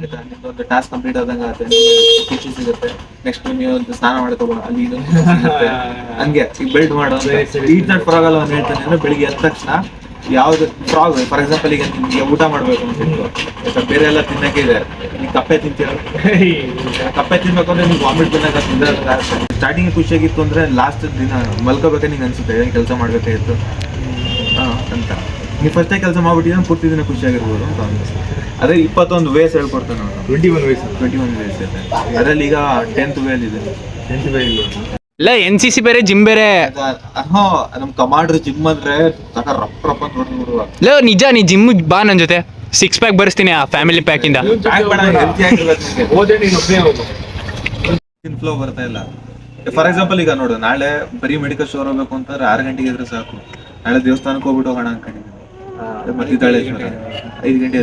ಆಯ್ತಾ, ನಿಮ್ದೊಂದು task complete ಆದಂಗೆ ಆಗುತ್ತೆ, ಖುಷಿ ಸಿಗುತ್ತೆ. ನೆಕ್ಸ್ಟ್ ನೀವು ಒಂದು ಸ್ನಾನ ಮಾಡ್ಕೋಬೋದು, ಅಲ್ಲಿ ಇದೊಂದು ಸಿಗುತ್ತೆ. ಹಂಗೆ ಈಗ ಬೆಲ್ಟ್ ಮಾಡೋದು ಈಟ್ ನಾಟ್ ಫ್ರಾಗ್ ಅಲ್ಲ ಹೇಳ್ತಾನೆ ಅಂದ್ರೆ ಬೆಳಿಗ್ಗೆ ಎದ್ದ ತಕ್ಷಣ ಯಾವ್ದು ಫ್ರಾಗ್, ಫಾರ್ ಎಕ್ಸಾಂಪಲ್ ಈಗ ನಿಮ್ಗೆ ಊಟ ಮಾಡ್ಬೇಕು ಅಂತ ಬೇರೆ ಎಲ್ಲ ತಿನ್ನಕ್ಕೆ ಇದೆ, ನೀವು ಕಪ್ಪೆ ತಿಂತೀರ, ಕಪ್ಪೆ ತಿನ್ಬೇಕು ಅಂದ್ರೆ ನೀವು ವಾಮಿಟ್ ಬಂದಾಗ ಸ್ಟಾರ್ಟಿಂಗ್ ಖುಷಿಯಾಗಿತ್ತು ಅಂದ್ರೆ ಲಾಸ್ಟ್ ದಿನ ಮಲ್ಕೋಬೇಕಾದ್ರೆ ನಿಂಗೆ ಅನ್ಸುತ್ತೆ ಏನು ಕೆಲಸ ಮಾಡ್ಬೇಕಾಗಿತ್ತು ಅಂತ. ನೀವು ಫಸ್ಟೇ ಕೆಲಸ ಮಾಡ್ಬಿಟ್ಟಿದ್ರೆ ಪೂರ್ತಿ ದಿನ ಖುಷಿಯಾಗಿರ್ಬೋದು ಅಂತ ಅನ್ಸುತ್ತೆ. ಅದೇ 21 ವೇಸ್ ಹೇಳ್ಕೊಡ್ತಾನೆ ನಾನು. 21 ವೇಸ್ ಇದೆ ಅದರಲ್ಲಿ. ಈಗ 10th ವೇಲ್ ಇದೆ. 10th ವೇಲ್ ಇಲ್ಲ NCC ಬೇರೆ ಜಿಮ್ ಬೇರೆ. ನಮ್ ಕಮಾಂಡ್ರ್ ಜಿಮ್ ಅಂದ್ರೆ ರಪ್ಪ ನೋಡ್ಬಿಡುವ. ಇಲ್ಲ ನಿಜ, ನೀ ಜಿಮ್ ಬಾ ನನ್ ಜೊತೆ, 6 ಪ್ಯಾಕ್ ಬರ್ಸ್ತೀನಿ ಆ ಫ್ಯಾಮಿಲಿ ಪ್ಯಾಕ್ ಇಂದ. ಫ್ಲೋ ಬರ್ತಾ ಇಲ್ಲ. ಫಾರ್ ಎಕ್ಸಾಂಪಲ್ ಈಗ ನೋಡು, ನಾಳೆ ಬರೀ ಮೆಡಿಕಲ್ ಸ್ಟೋರ್ ಹೋಗ್ಬೇಕು ಅಂತಂದ್ರೆ 6 ಗಂಟೆಗೆ ಇದ್ರೆ ಸಾಕು. ನಾಳೆ ದೇವಸ್ಥಾನಕ್ಕೆ ಹೋಗ್ಬಿಟ್ಟು ಹೋಗೋಣ ಅನ್ಕೊಂಡಿದ್ದೀನಿ. ಮತ್ತಿದ್ದಾಳೇಶ್ವರ 5 ಗಂಟೆ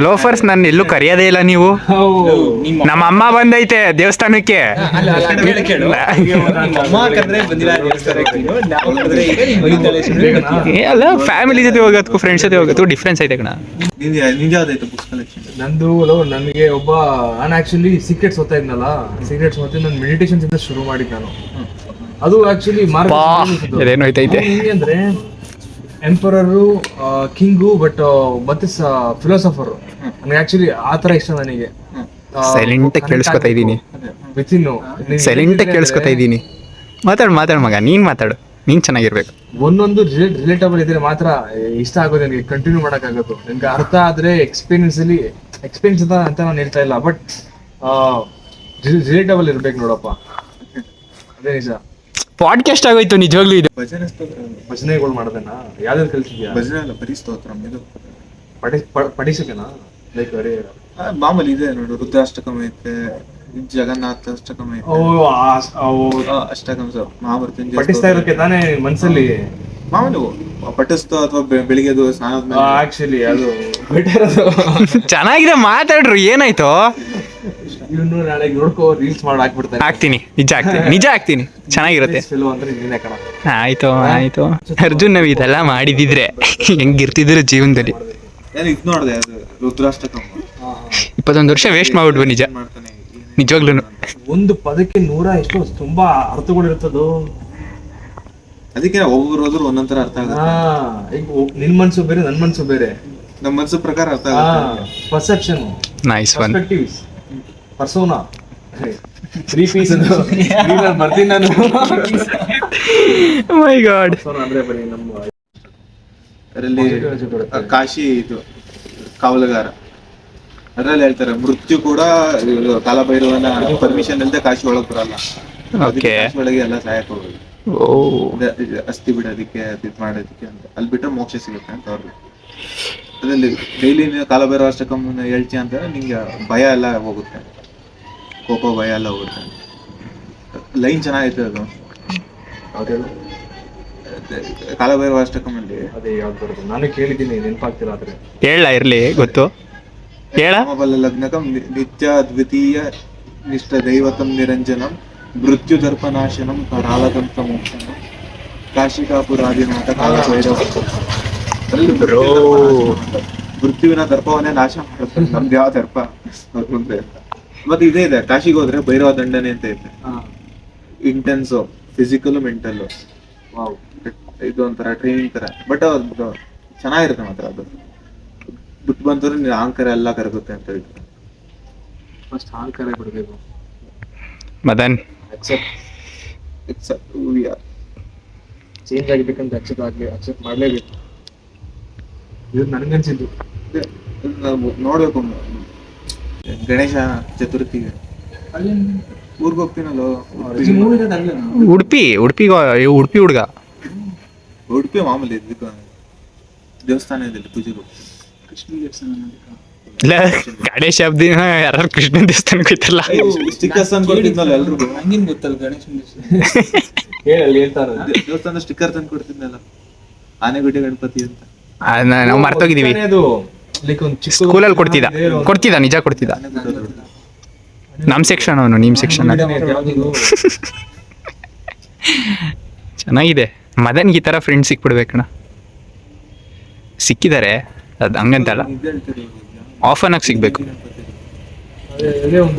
ಲೋಫರ್ಸ್ ನನ್ನ ಎಲ್ಲೂ ಕರೆಯೋದೇ ಇಲ್ಲ ನೀವು. ನಮ್ಮ ಅಮ್ಮ ಬಂದೈತೆ ದೇವಸ್ಥಾನಕ್ಕೆ. ಅಲ್ಲ ಫ್ಯಾಮಿಲಿ ಜೊತೆ ಹೋಗೋದಕ್ಕೂ ಫ್ರೆಂಡ್ಸ್ ಜೊತೆ ಹೋಗೋದಕ್ಕೂ ಡಿಫ್ರೆನ್ಸ್ ಐತೆ ಕಣ. ನಂದು ನನಗೆ ಒಬ್ಬ ನಾನು ಆಕ್ಚುಲಿ ಸೀಕ್ರೆಟ್ಸ್ ಓದ್ತಾ ಇದ್ನಲ್ಲ, ಸೀಕ್ರೆಟ್ಸ್ ಮತ್ತೆ ನಾನು ಮೆಡಿಟೇಷನ್ಸ್ ಇಂದ ಶುರು ಮಾಡಿದ್ದು ನಾನು. ಅದು ಆಕ್ಚುಲಿ ಅದೇನೋ ಐತೈತೆ ಅಂದ್ರೆ ಎಂಪರರು, ಕಿಂಗು, ಬಟ್ ಮತ್ತೆ ಫಿಲಾಸಫರ್. ನನಗೆ ಆಕ್ಚುಲಿ ಆ ತರ ಇಷ್ಟ ನನಗೆ. ಸೈಲೆಂಟ್ ಕೇಳಿಸ್ಕೊತಾ ಇದ್ದೀನಿ, ಸೈಲೆಂಟ್ ಕೇಳಿಸ್ಕೊತಾ ಇದ್ದೀನಿ. ಮಾತಾಡು ಮಗ, ನೀನ್ ಮಾತಾಡು, ನೀನ್ ಚೆನ್ನಾಗಿರ್ಬೇಕು. ಒಂದೊಂದು ರಿಲೇಟಬಲ್ ಇದ್ರೆ ಮಾತ್ರ ಇಷ್ಟ ಆಗೋದು ನನಗೆ, ಕಂಟಿನ್ಯೂ ಮಾಡೋಕ್ಕಾಗೋದು. ನನಗೆ ಅರ್ಥ ಆದ್ರೆ ಎಕ್ಸ್ಪೀರಿಯನ್ಸ್ ಅಂತ ನಾನು ಹೇಳ್ತಾ ಇಲ್ಲ, ಬಟ್ ರಿಲೇಟಬಲ್ ಇರ್ಬೇಕು ನೋಡಪ್ಪ, ಅದೇ ನಿಜ. ಪಾಡ್ಕಾಸ್ಟ್ ಆಗೋಯ್ತು ನಿಜವಾಗ್ಲೂ. ಇದು ಭಜನೆಗಳು ಮಾಡೋದನ್ನ ಯಾವ್ದಾದ್ರು ಕಲ್ತಿದ್ಯಾ? ಭಜನೆ ಅಲ್ಲ, ಬರೀ ಸ್ತೋತ್ರ. ಇದು ಪಡಿಸಕೇನಾ? ಲೈಕ್ ಮಾಮೂಲಿ ಇದೆ ನೋಡು, ರುದ್ರಾಷ್ಟಕಂ ಐತೆ, ಜಗನ್ನಾಥಾಷ್ಟಕಂ ಐತೆ, ಅಷ್ಟಕಂ ಮಹಾಭಾರತ ಪಠಿಸ್ತಾ ಇರೋಕೆ ತಾನೇ ಮನ್ಸಲ್ಲಿ ಮಾಮೂಲಿ ಪಠಿಸ್ತು ಅಥವಾ ಬೆಳಿಗ್ಗೆ ಸ್ನಾನ. ಆಕ್ಚುಲಿ ಅದು ಬೆಟರ್. ಅದು ಚೆನ್ನಾಗಿದೆ, ಮಾತಾಡ್ರು. ಏನಾಯ್ತು? ಇವನು ನಾಳೆ ನೋಡ್ಕೋ, ರೀಲ್ಸ್ ಮಾಡಿ ಹಾಕ್ಬಿಡ್ತಾನೆ. ಹಾಕ್ತೀನಿ, ನಿಜ ಹಾಕ್ತೀನಿ, ಚೆನ್ನಾಗಿರುತ್ತೆ. ಆಯ್ತು. ಅರ್ಜುನ್ ನಾವ್ ಇದೆಲ್ಲ ಮಾಡಿದಿದ್ರೆ ಹೆಂಗಿರ್ತಿದ್ರು ಜೀವನದಲ್ಲಿ. ಇದು ನೋಡಿದೆ, ಅದು ರುದ್ರಾಷ್ಟಕಂ 21 ವರ್ಷ ವೇಸ್ಟ್ ಮಾಡ್ಬಿಟ್ವು ನಿಜ, ನಿಜವಾಗ್ಲೂ. ಒಂದು ಪದಕ್ಕೆ 100 ಎಷ್ಟು ತುಂಬಾ ಅರ್ಥಗಳಿರ್ತದೋ. ಅದಕ್ಕೆ ಒಬ್ಬರು ಹೋದ್ರು ಒಂದೊಂದರ ಅರ್ಥ ಆಗುತ್ತೆ. ಈಗ ನಿನ್ ಮನ್ಸು ಬೇರೆ, ನನ್ ಮನ್ಸು ಬೇರೆ, ನಮ್ಮ ಮನ್ಸು ಪ್ರಕಾರ ಅರ್ಥ ಆಗುತ್ತೆ. Perception, nice one. Perspectives, persona 3 piece ಬರ್ತೀನಿ ನಾನು. My God. ಅಂದ್ರೆ ಬರೀ ನಮ್ಮ ಅದರಲ್ಲಿ ಕಾಶಿ ಇದು ಕಾವಲುಗಾರ, ಅದ್ರಲ್ಲಿ ಹೇಳ್ತಾರೆ ಮೃತ್ಯು ಕೂಡ ಕಾಲಭೈರವನ ಪರ್ಮಿಷನ್ ಇಲ್ಲದೆ ಕಾಶಿ ಒಳಗ್ ಬರಲ್ಲ. ಕಾಶಿ ಒಳಗೆ ಎಲ್ಲ ಸಹಾಯಕ ಹೋಗೋದು, ಅಸ್ಥಿ ಬಿಡೋದಕ್ಕೆ, ಇದ್ ಮಾಡೋದಕ್ಕೆ ಅಂತ. ಅಲ್ಲಿ ಬಿಟ್ರೆ ಮೋಕ್ಷ ಸಿಗುತ್ತೆ ಅಂತ ಅವ್ರಿಗೆ. ಅದ್ರಲ್ಲಿ ಡೈಲಿ ಕಾಲಭೈರವ ಅಷ್ಟಕಂ ಹೇಳ್ತಿ ಅಂತ ನಿಂಗೆ ಭಯ ಎಲ್ಲ ಹೋಗುತ್ತೆ, ಕೋಪ ಭಯ ಎಲ್ಲ ಹೋಗುತ್ತೆ. ಲೈನ್ ಚೆನ್ನಾಗೈತೆ ಅದು. ಕಾಲಭೈರವ ಅಷ್ಟಕಂ ಅಲ್ಲಿ ಅದೇ ಯಾವ್ದು ಬರುತ್ತೆ, ನಾನು ಕೇಳಿದ್ದೀನಿ, ನೆನಪಾಗ್ತಿಲ್ಲ. ಆದ್ರೆ ಹೇಳ ಇರ್ಲಿ, ಗೊತ್ತು ಹೇಳ. ಲಗ್ನಕಂ ನಿತ್ಯ ದ್ವಿತೀಯ ನಿಷ್ಠ ದೈವತಂ ನಿರಂಜನಂ ಮೃತ್ಯು ದರ್ಪನಾಶನಂ ಕಾಲದಂತ ಮೋಕ್ಷನಂ ಕಾಶಿಕಾಪುರಾದಿನಾಥ ಕಾಲಭೈರವ. ಮೃತ್ಯುವಿನ ದರ್ಪವನ್ನೇ ನಾಶ ಮಾಡುತ್ತೆ, ನಮ್ದು ಯಾವ ದರ್ಪ ಮುಂದೆ. ಮತ್ತೆ ಇದೇ ಇದೆ, ಕಾಶಿಗೆ ಹೋದ್ರೆ ಭೈರವ ದಂಡನೆ ಅಂತ ಇದೆ. ಇಂಟೆನ್ಸ್ ಫಿಸಿಕಲ್ ಮೆಂಟಲ್, ಇದು ಒಂಥರ ಟ್ರೈನಿಂಗ್ ತರ. ಬಟ್ ಅದು ಚೆನ್ನಾಗಿರುತ್ತೆ ಮಾತ್ರ. ಅದು ಬಿಟ್ಟು ಬಂತಂದ್ರೆ ನೀನ್ ಅಹಂಕಾರ ಎಲ್ಲ ಕರಗುತ್ತೆ ಅಂತ ಹೇಳ್ತಾರೆ. ಫಸ್ಟ್ ಅಹಂಕಾರ ಬಿಡಬೇಕು. ಮದನ್ ಚೇಂಜ್ ಆಗಿಬೇಕಂತ ಅಕ್ಸೆಪ್ಟ್ ಮಾಡ್ಲೇಬೇಕು. ಇದು ನನ್ಗನ್ಸಿದ್ದು. ನೋಡ್ಬೇಕು, ಗಣೇಶ ಚತುರ್ಥಿಗೆ ಊರ್ಗ್ ಹೋಗ್ತೀನಲ್ಲ, ಉಡುಪಿ ಹುಡುಗ. ಉಡುಪಿ ಮಾಮೂಲಿ ದೇವಸ್ಥಾನ ಇದೆ, ಪೂಜೆಗೆ ಹೋಗ್ತೀನಿ. ಕೃಷ್ಣ ದೇವಸ್ಥಾನ ಇಲ್ಲ, ಗಣೇಶ ಹಬ್ಬ ಯಾರು ಕೃಷ್ಣನ್ ದೇವಸ್ಥಾನಕ್ಕೆ ಹೋಯ್ತಾರಲ್ಲ. ಸ್ಟಿಕ್ಕರ್ಸ್ ತಂದು ಕೊಡ್ತಿದ್ನಲ್ಲ ಎಲ್ರಿಗೂ. ಹಂಗೇನ್ ಗೊತ್ತಲ್ಲ ಗಣೇಶ ದೇವಸ್ಥಾನ ಸ್ಟಿಕ್ಕರ್ ತಂದು ಕೊಡ್ತಿದ್ನಲ್ಲ, ಆನೆಗುಡ್ಡೆ ಗಣಪತಿ ಅಂತ. ನಾವು ಮರ್ತೋಗಿದೀವಿ. ಸ್ಕೂಲಲ್ಲಿ ಕೊಡ್ತಿದ್ದ ನಿಜ ಕೊಡ್ತಿದ್ದ. ನಮ್ ಸೆಕ್ಷನ್ ಅವನು, ನಿಮ್ ಸೆಕ್ಷನ್. ಚೆನ್ನಾಗಿದೆ. ಮದನ್ಗೆ ಈ ತರ ಫ್ರೆಂಡ್ಸ್ ಸಿಕ್ಬಿಡ್ಬೇಕಣ್ಣ. ಸಿಕ್ಕಿದ್ದಾರೆ, ಅದು ಹಂಗಂತಲ್ಲ. ಆಫನ್ ಆಗಿ ಸಿಗ್ಬೇಕು. ಅದೇ ಒಂದು